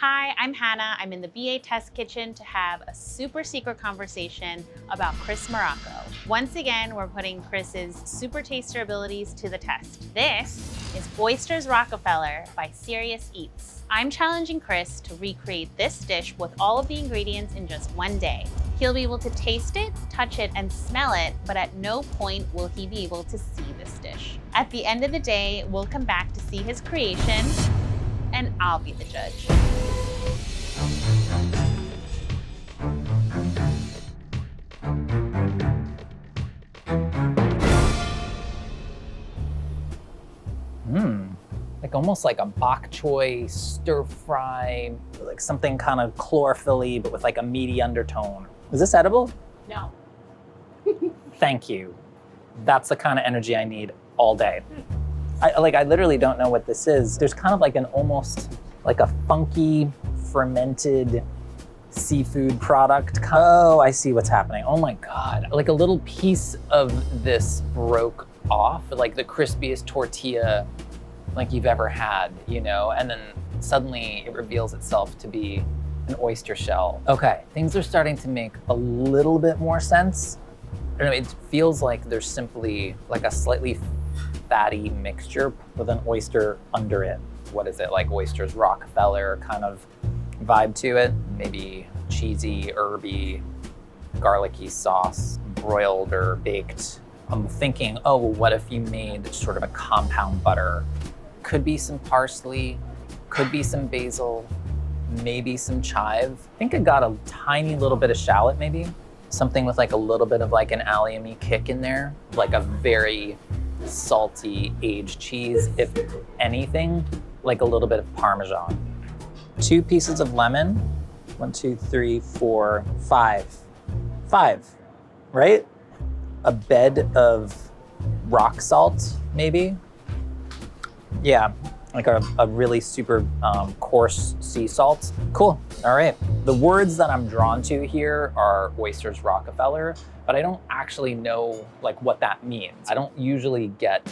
Hi, I'm Hannah. I'm in the BA Test Kitchen to have a super secret conversation about Chris Morocco. Once again, we're putting Chris's super taster abilities to the test. This is Oysters Rockefeller by Serious Eats. I'm challenging Chris to recreate this dish with all of the ingredients in just one day. He'll be able to taste it, touch it, and smell it, but at no point will he be able to see this dish. At the end of the day, we'll come back to see his creation, and I'll be the judge. Like almost like a bok choy stir fry, like something kind of chlorophyll-y, but with like a meaty undertone. Is this edible? No. Thank you. That's the kind of energy I need all day. I literally don't know what this is. There's kind of like an almost like a funky fermented seafood product. Oh, I see what's happening. Oh my God. Like a little piece of this broke off, like the crispiest tortilla like you've ever had, you know? And then suddenly it reveals itself to be an oyster shell. Okay, things are starting to make a little bit more sense. I don't know, it feels like there's simply like a slightly fatty mixture with an oyster under it. What is it, like Oysters Rockefeller kind of vibe to it? Maybe cheesy, herby, garlicky sauce, broiled or baked. I'm thinking, oh, well, what if you made sort of a compound butter? Could be some parsley, could be some basil, maybe some chive. I think I got a tiny little bit of shallot maybe. Something with like a little bit of like an allium-y kick in there. Like a very salty aged cheese, if anything, like a little bit of Parmesan. 2 pieces of lemon. 1, 2, 3, 4, 5. 5, right? A bed of rock salt, maybe. Yeah, like a really super coarse sea salt. Cool, all right. The words that I'm drawn to here are Oysters Rockefeller, but I don't actually know like what that means. I don't usually get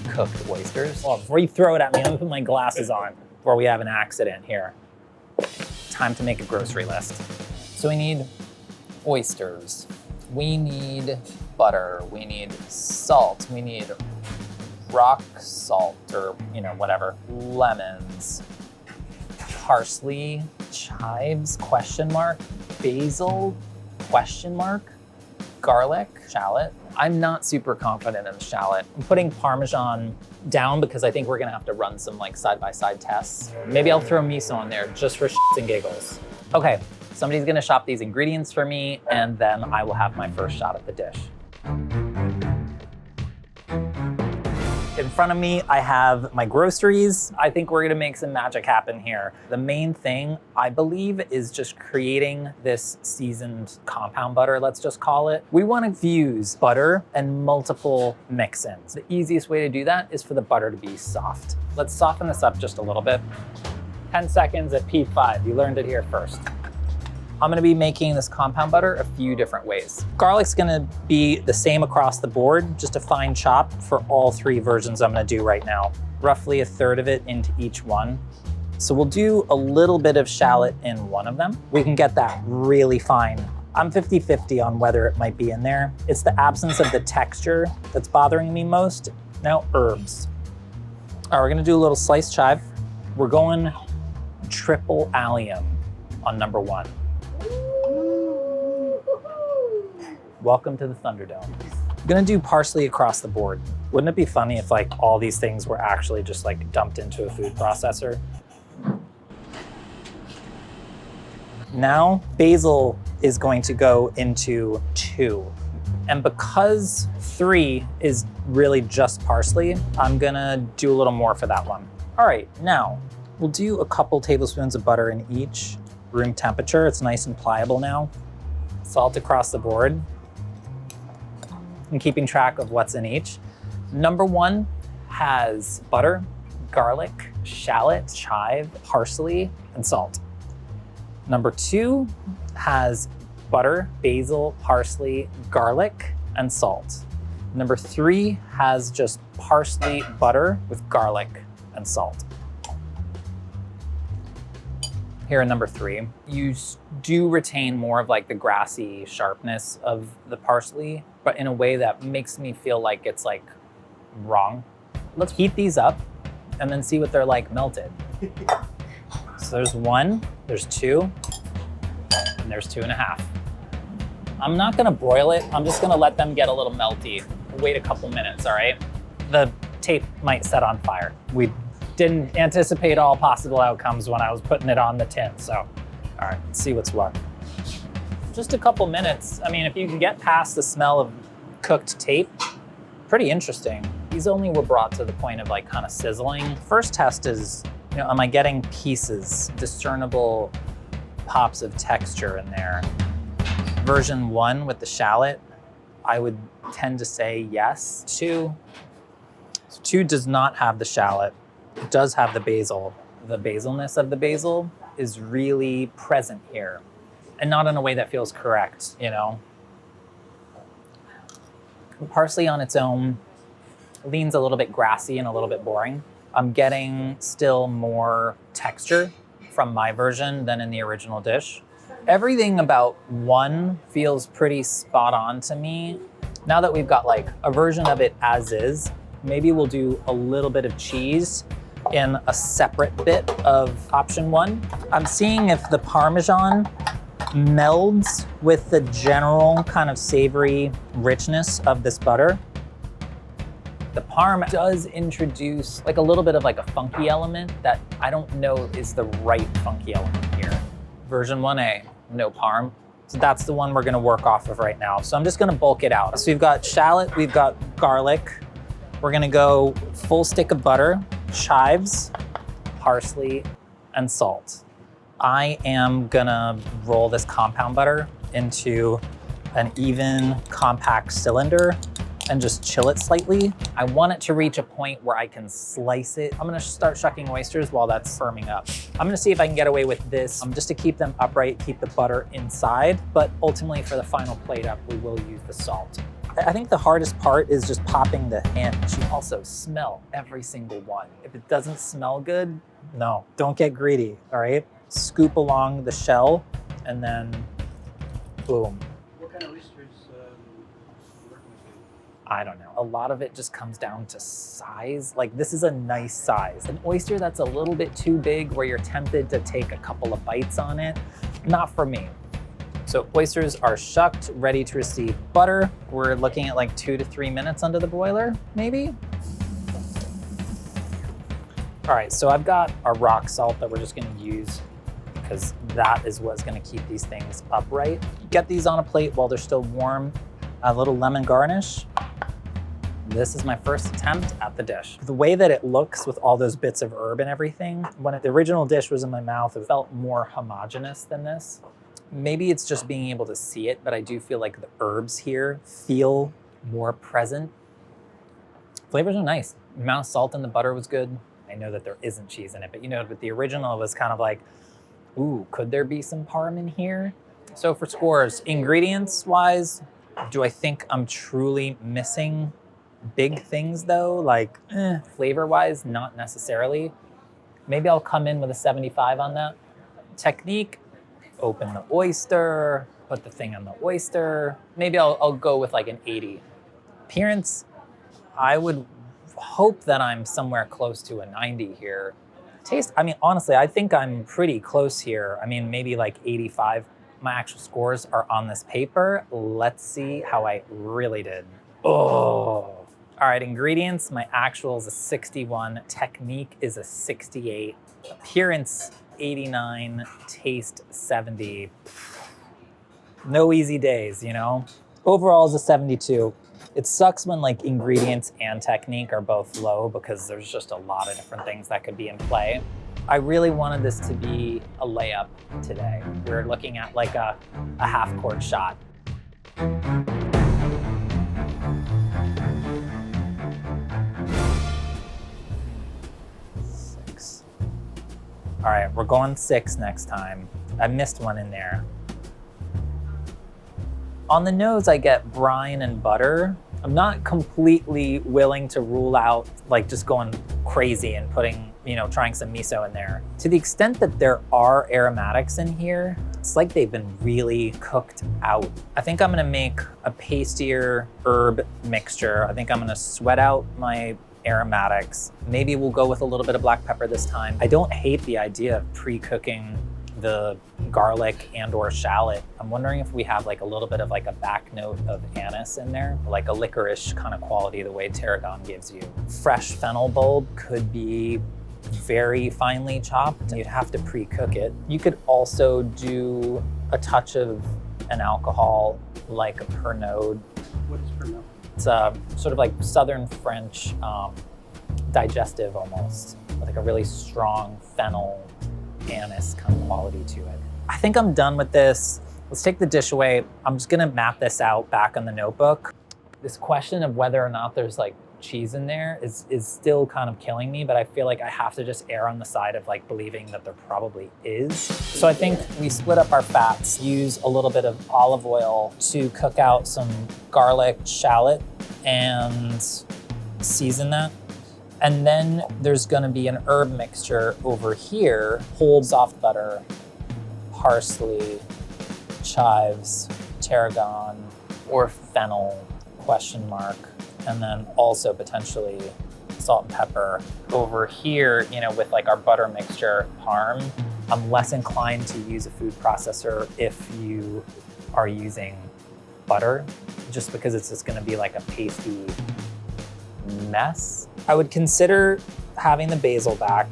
cooked oysters. Well, before you throw it at me, let me put my glasses on before we have an accident here. Time to make a grocery list. So we need oysters, we need butter, we need salt, we need rock salt or, you know, whatever, lemons, parsley, chives, question mark, basil, question mark, garlic, shallot. I'm not super confident in the shallot. I'm putting Parmesan down because I think we're gonna have to run some like side-by-side tests. Maybe I'll throw miso in there just for shits and giggles. Okay, somebody's gonna shop these ingredients for me and then I will have my first shot at the dish. In front of me, I have my groceries. I think we're gonna make some magic happen here. The main thing, I believe, is just creating this seasoned compound butter, let's just call it. We wanna fuse butter and multiple mix-ins. The easiest way to do that is for the butter to be soft. Let's soften this up just a little bit. 10 seconds at P5, you learned it here first. I'm gonna be making this compound butter a few different ways. Garlic's gonna be the same across the board, just a fine chop for all 3 versions I'm gonna do right now. Roughly 1/3 of it into each one. So we'll do a little bit of shallot in one of them. We can get that really fine. I'm 50-50 on whether it might be in there. It's the absence of the texture that's bothering me most. Now herbs. All right, we're gonna do a little sliced chive. We're going triple allium on number 1. Welcome to the Thunderdome. I'm gonna do parsley across the board. Wouldn't it be funny if like all these things were actually just like dumped into a food processor? Now, basil is going to go into 2. And because 3 is really just parsley, I'm gonna do a little more for that one. All right, now we'll do a couple tablespoons of butter in each, room temperature. It's nice and pliable now. Salt across the board. And keeping track of what's in each. Number 1 has butter, garlic, shallot, chive, parsley, and salt. Number 2 has butter, basil, parsley, garlic, and salt. Number 3 has just parsley, butter with garlic and salt. Here in number 3, you do retain more of like the grassy sharpness of the parsley, but in a way that makes me feel like it's like wrong. Let's heat these up and then see what they're like melted. So there's 1, there's 2, and there's 2.5. I'm not gonna broil it. I'm just gonna let them get a little melty. Wait a couple minutes, all right? The tape might set on fire. We didn't anticipate all possible outcomes when I was putting it on the tin, so all right, let's see what's what. Just a couple minutes. I mean, if you can get past the smell of cooked tape, pretty interesting. These only were brought to the point of like kind of sizzling. First test is, you know, am I getting pieces, discernible pops of texture in there? Version 1 with the shallot, I would tend to say yes. 2 does not have the shallot. It does have the basil. The basilness of the basil is really present here, and not in a way that feels correct, you know? Parsley on its own leans a little bit grassy and a little bit boring. I'm getting still more texture from my version than in the original dish. Everything about 1 feels pretty spot on to me. Now that we've got like a version of it as is, maybe we'll do a little bit of cheese in a separate bit of option 1. I'm seeing if the Parmesan melds with the general kind of savory richness of this butter. The Parm does introduce like a little bit of like a funky element that I don't know is the right funky element here. Version 1A, no Parm. So that's the one we're gonna work off of right now. So I'm just gonna bulk it out. So we've got shallot, we've got garlic. We're gonna go full stick of butter, chives, parsley, and salt. I am gonna roll this compound butter into an even compact cylinder and just chill it slightly. I want it to reach a point where I can slice it. I'm gonna start shucking oysters while that's firming up. I'm gonna see if I can get away with this just to keep them upright, keep the butter inside, but ultimately for the final plate up, we will use the salt. I think the hardest part is just popping the hinge. You also smell every single one. If it doesn't smell good, no, don't get greedy, all right? Scoop along the shell and then boom. What kind of oysters you working with? I don't know. A lot of it just comes down to size. Like this is a nice size. An oyster that's a little bit too big where you're tempted to take a couple of bites on it, not for me. So oysters are shucked, ready to receive butter. We're looking at like 2 to 3 minutes under the broiler, maybe? All right, so I've got our rock salt that we're just gonna use because that is what's gonna keep these things upright. Get these on a plate while they're still warm. A little lemon garnish. This is my first attempt at the dish. The way that it looks with all those bits of herb and everything, when the original dish was in my mouth, it felt more homogeneous than this. Maybe it's just being able to see it, but I do feel like the herbs here feel more present. Flavors are nice. The amount of salt in the butter was good. I know that there isn't cheese in it, but you know, with the original, it was kind of like, ooh, could there be some parm in here? So for scores, ingredients-wise, do I think I'm truly missing big things though? Like, flavor-wise, not necessarily. Maybe I'll come in with a 75 on that. Technique, open the oyster, put the thing on the oyster. Maybe I'll go with like an 80. Appearance, I would hope that I'm somewhere close to a 90 here. Taste, I mean, honestly, I think I'm pretty close here. I mean, maybe like 85. My actual scores are on this paper. Let's see how I really did. Oh. All right, ingredients, my actual is a 61. Technique is a 68. Appearance, 89, taste 70. No easy days, you know? Overall is a 72. It sucks when like ingredients and technique are both low because there's just a lot of different things that could be in play. I really wanted this to be a layup today. We're looking at like a half-court shot. All right, we're going 6 next time. I missed one in there. On the nose, I get brine and butter. I'm not completely willing to rule out like just going crazy and putting trying some miso in there. To the extent that there are aromatics in here, it's like they've been really cooked out. I think I'm gonna make a pastier herb mixture. I think I'm gonna sweat out my aromatics. Maybe we'll go with a little bit of black pepper this time. I don't hate the idea of pre-cooking the garlic and or shallot. I'm wondering if we have like a little bit of like a back note of anise in there, like a licorice kind of quality the way tarragon gives you. Fresh fennel bulb could be very finely chopped. You'd have to pre-cook it. You could also do a touch of an alcohol like a Pernod. What is Fernando? It's a sort of like Southern French digestive almost, with like a really strong fennel anise kind of quality to it. I think I'm done with this. Let's take the dish away. I'm just gonna map this out back on the notebook. This question of whether or not there's like cheese in there is still kind of killing me, but I feel like I have to just err on the side of like believing that there probably is. So I think we split up our fats, use a little bit of olive oil to cook out some garlic, shallot, and season that. And then there's gonna be an herb mixture over here, whole soft butter, parsley, chives, tarragon, or fennel, question mark, and then also potentially salt and pepper. Over here, with like our butter mixture, parm, I'm less inclined to use a food processor if you are using butter, just because it's just gonna be like a pasty mess. I would consider having the basil back.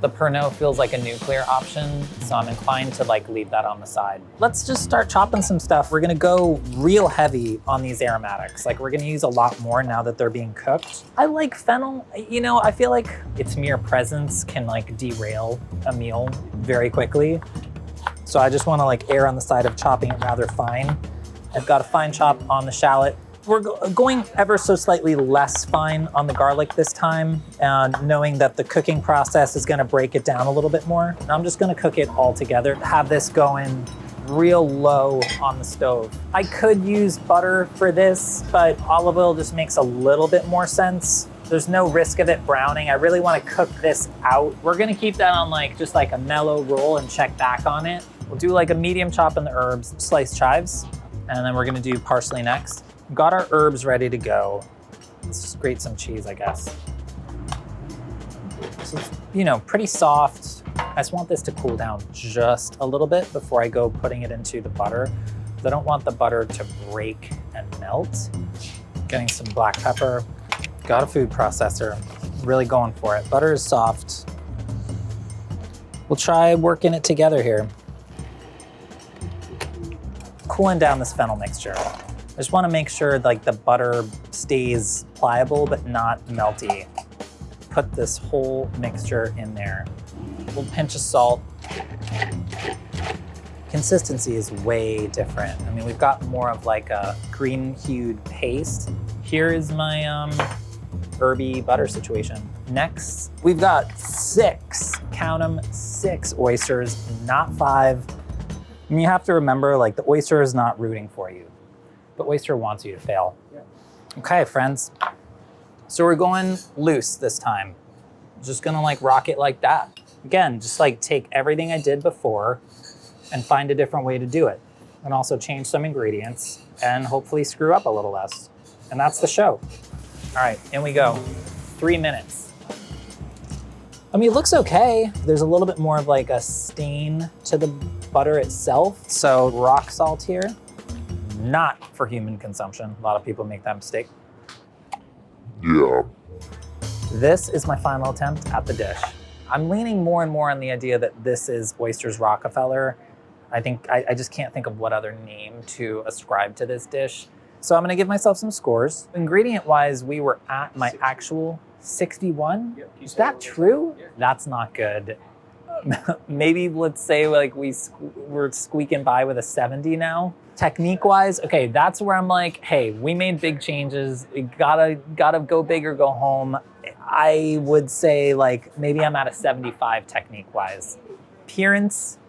The Pernod feels like a nuclear option, so I'm inclined to like leave that on the side. Let's just start chopping some stuff. We're gonna go real heavy on these aromatics. Like we're gonna use a lot more now that they're being cooked. I like fennel. I feel like its mere presence can like derail a meal very quickly. So I just wanna like err on the side of chopping it rather fine. I've got a fine chop on the shallot. We're going ever so slightly less fine on the garlic this time, knowing that the cooking process is gonna break it down a little bit more. And I'm just gonna cook it all together, have this going real low on the stove. I could use butter for this, but olive oil just makes a little bit more sense. There's no risk of it browning. I really wanna cook this out. We're gonna keep that on just like a mellow roll and check back on it. We'll do like a medium chop in the herbs, sliced chives, and then we're gonna do parsley next. Got our herbs ready to go. Let's just grate some cheese, I guess. So it's, pretty soft. I just want this to cool down just a little bit before I go putting it into the butter. I don't want the butter to break and melt. Getting some black pepper. Got a food processor. Really going for it. Butter is soft. We'll try working it together here. Cooling down this fennel mixture. I just wanna make sure the butter stays pliable but not melty. Put this whole mixture in there. A little pinch of salt. Consistency is way different. I mean, we've got more of like a green hued paste. Here is my herby butter situation. Next, we've got 6, count them, 6 oysters, not 5. And you have to remember, the oyster is not rooting for you. The oyster wants you to fail. Yeah. Okay, friends. So we're going loose this time. Just gonna rock it like that. Again, just take everything I did before and find a different way to do it. And also change some ingredients and hopefully screw up a little less. And that's the show. All right, in we go. 3 minutes. I mean, it looks okay. There's a little bit more of a stain to the butter itself. So rock salt here. Not for human consumption. A lot of people make that mistake. Yeah. This is my final attempt at the dish. I'm leaning more and more on the idea that this is Oysters Rockefeller. I think I just can't think of what other name to ascribe to this dish. So I'm gonna give myself some scores. Ingredient-wise, we were at my actual 61. Is that true? That's not good. Maybe let's say we're squeaking by with a 70 now. Technique-wise, okay, that's where I'm hey, we made big changes. We gotta go big or go home. I would say maybe I'm at a 75 technique-wise. Appearance,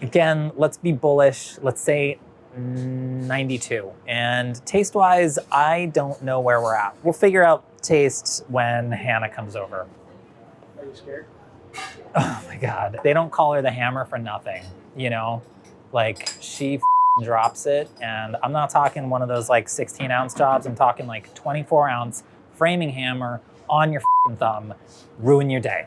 again, let's be bullish. Let's say 92. And taste-wise, I don't know where we're at. We'll figure out taste when Hannah comes over. Are you scared? Oh my God. They don't call her the hammer for nothing, you know? Like, she drops it, and I'm not talking one of those like 16 ounce jobs. I'm talking like 24 ounce framing hammer on your thumb. Ruin your day.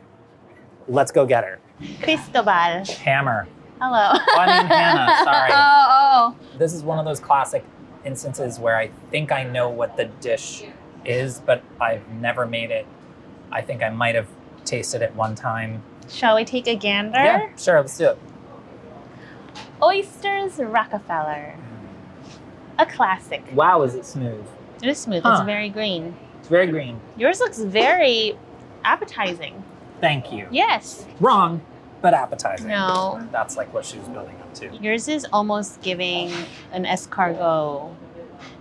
Let's go get her. Cristobal. Hammer. Hello. Oh, I mean Hannah, sorry. Oh. This is one of those classic instances where I think I know what the dish is, but I've never made it. I think I might have tasted it one time. Shall we take a gander? Yeah, sure, let's do it. Oysters Rockefeller. A classic. Wow, is it smooth? It is smooth. Huh. It's very green. It's very green. Yours looks very appetizing. Thank you. Yes. Wrong, but appetizing. No. That's like what she was building up to. Yours is almost giving an escargot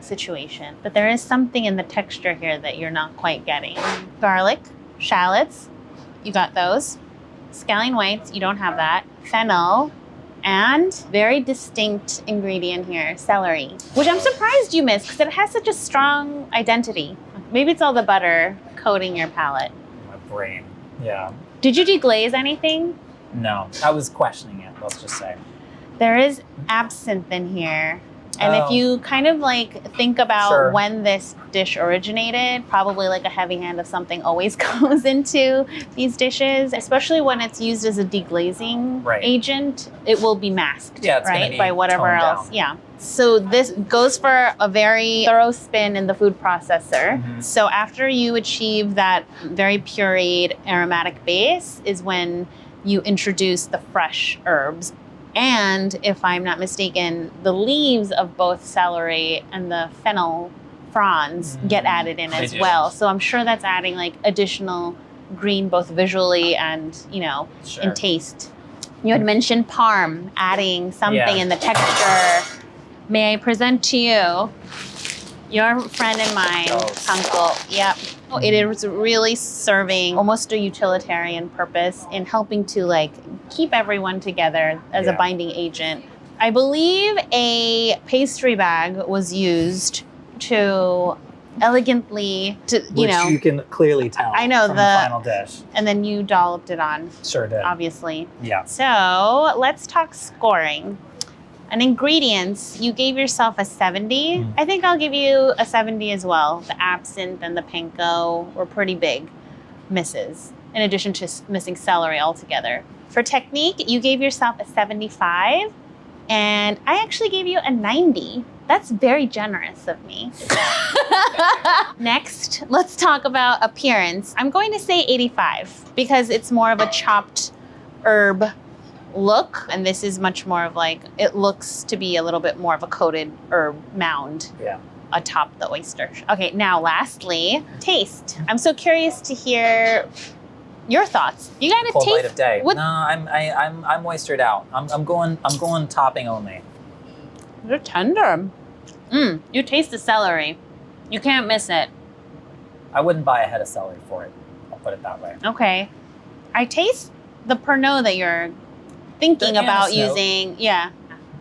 situation, but there is something in the texture here that you're not quite getting. Garlic, shallots, you got those. Scallion whites, you don't have that. Fennel, and very distinct ingredient here, celery, which I'm surprised you missed because it has such a strong identity. Maybe it's all the butter coating your palate. My brain. Yeah. Did you deglaze anything? No, I was questioning it, let's just say. There is absinthe in here. And if Oh. you kind of like think about Sure. when this dish originated, probably like a heavy hand of something always goes into these dishes, especially when it's used as a deglazing Right. agent, it will be masked, Yeah, it's gonna right? be By whatever toned else. down. Yeah. So this goes for a very thorough spin in the food processor. Mhm. So after you achieve that very pureed aromatic base is when you introduce the fresh herbs. And if I'm not mistaken, the leaves of both celery and the fennel fronds get added in They as do. well. So I'm sure that's adding like additional green, both visually and, you know, Sure. in taste. You had mentioned parm, adding something Yeah. in the texture. May I present to you your friend and mine, Oh, Uncle? Yep. It is really serving almost a utilitarian purpose in helping to like keep everyone together as a Yeah. binding agent. I believe a pastry bag was used to elegantly, you Which know, you can clearly tell I know from the- the final dish. and then you dolloped it on, Sure did. obviously. Yeah. So let's talk scoring. And ingredients, you gave yourself a 70. Mm. I think I'll give you a 70 as well. The absinthe and the panko were pretty big misses, in addition to missing celery altogether. For technique, you gave yourself a 75, and I actually gave you a 90. That's very generous of me. Next, let's talk about appearance. I'm going to say 85 because it's more of a chopped herb look, and this is much more of like, it looks to be a little bit more of a coated herb mound Yeah. atop the oyster. Okay, now lastly, taste. I'm so curious to hear your thoughts. You gotta Cold light taste. of day. What- No, I'm oystered out. I'm going topping only. They're tender. You taste the celery. You can't miss it. I wouldn't buy a head of celery for it. I'll put it that way. Okay. I taste the Pernod that you're thinking The about anise note. using. Yeah.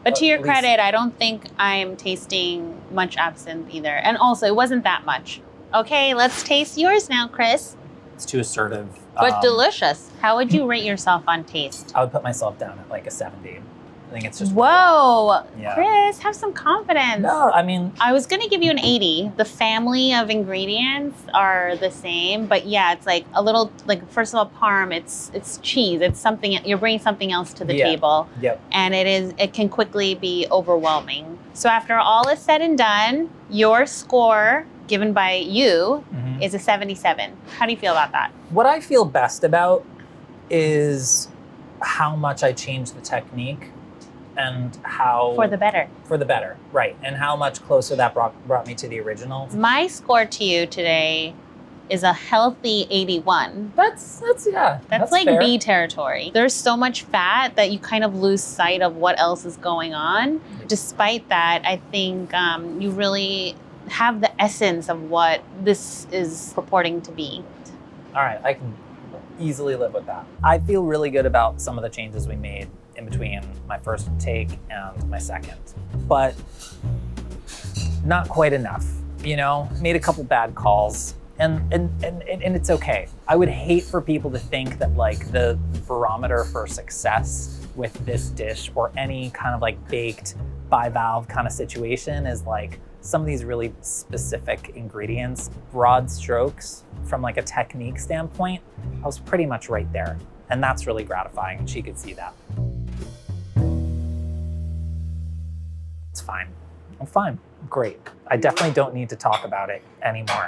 But to At your least- credit, I don't think I'm tasting much absinthe either. And also, it wasn't that much. Okay, let's taste yours now, Chris. It's too assertive. But delicious. How would you rate yourself on taste? I would put myself down at like a 70. I think it's just Whoa, Yeah. Chris, have some confidence. No, I mean, I was gonna give you an 80. The family of ingredients are the same, but yeah, it's like a little, like first of all, parm, it's cheese. It's something, you're bringing something else to the Yeah. table. yep. And it can quickly be overwhelming. So after all is said and done, your score given by you Mhm. is a 77. How do you feel about that? What I feel best about is how much I changed the technique and how For the better. for the better, right? And how much closer that brought me to the original. My score to you today is a healthy 81. That's yeah. That's like fair. B territory. There's so much fat that you kind of lose sight of what else is going on. Despite that, I think you really have the essence of what this is purporting to be. All right, I can easily live with that. I feel really good about some of the changes we made in between my first take and my second, but not quite enough. You know, made a couple bad calls And it's okay. I would hate for people to think that like the barometer for success with this dish or any kind of like baked bivalve kind of situation is like some of these really specific ingredients. Broad strokes from like a technique standpoint, I was pretty much right there. And that's really gratifying, and she could see that. It's fine. I'm fine. Great. I definitely don't need to talk about it anymore.